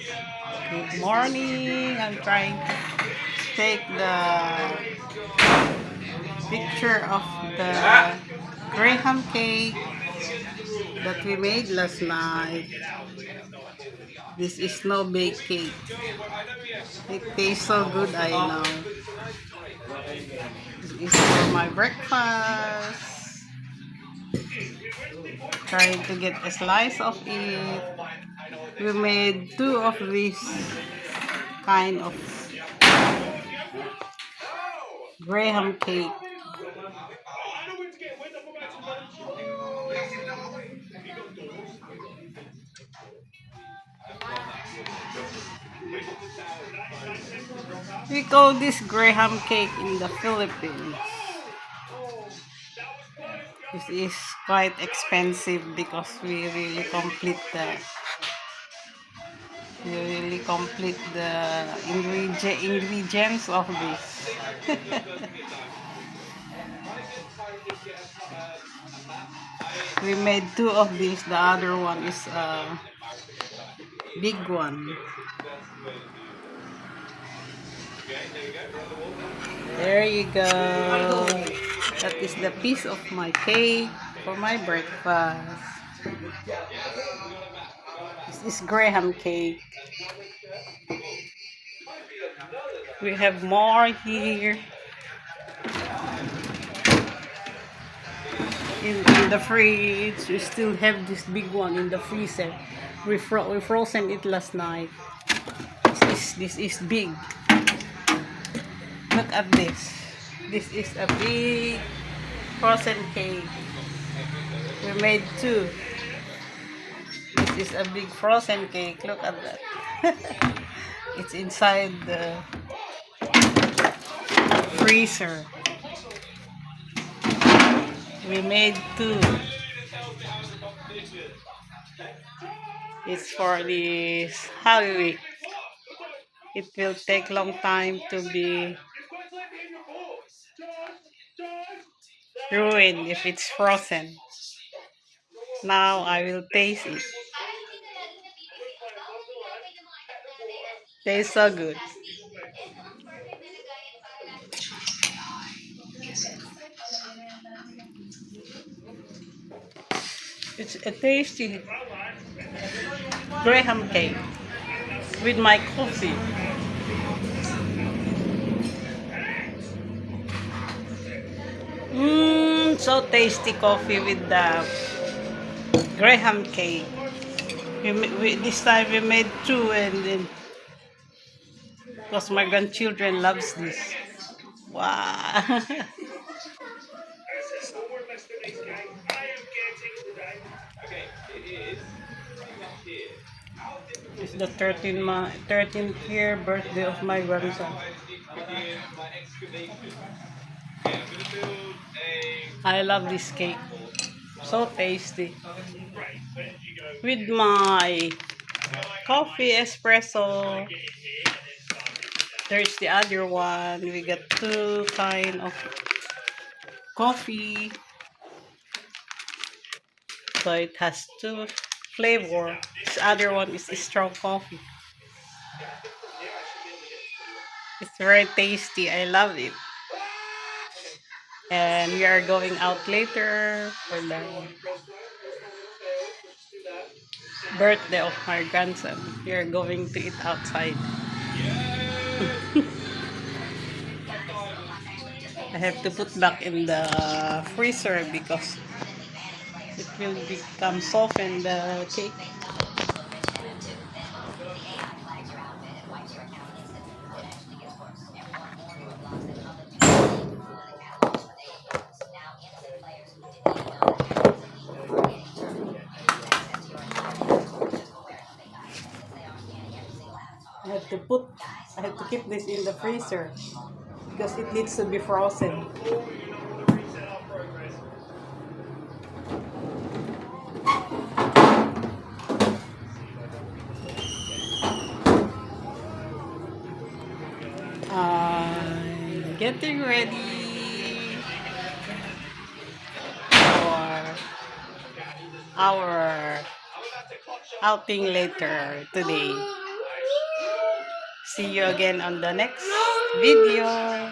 Good morning. I'm trying to take the picture of the Graham cake that we made last night. This is snow baked cake. It tastes so good, I know. This is for my breakfast. Trying to get a slice of it. We made two of these kind of Graham cake. We call this Graham cake in the Philippines. This is quite expensive because we really complete the ingredients of this. We made two of these. The other one is a big one. There you go. That is the piece of my cake for my breakfast. This is Graham cake. We have more here in the fridge. We still have this big one in the freezer. We frozen it last night. This is big. Look at this. This is a big frozen cake. We made two. This is a big frozen cake. Look at that. It's inside the freezer. We made two. It's for this Holy Week. It will take long time to be ruined if it's frozen. Now I will taste it. Tastes so good. It's a tasty Graham cake with my coffee. So tasty coffee with the Graham cake. This time we made two, and then because my grandchildren loves this. Wow. It's the 13th year birthday of my grandson. I love this cake. So tasty. With my coffee espresso. There's the other one. We got two kind of coffee. So it has two flavor. This other one is strong coffee. It's very tasty. I love it. And we are going out later for the birthday of my grandson. We are going to eat outside. I have to put back in the freezer because it will become soft in the cake. I have to keep this in the freezer because it needs to be frozen. I'm getting ready for our outing later today. See you again on the next video.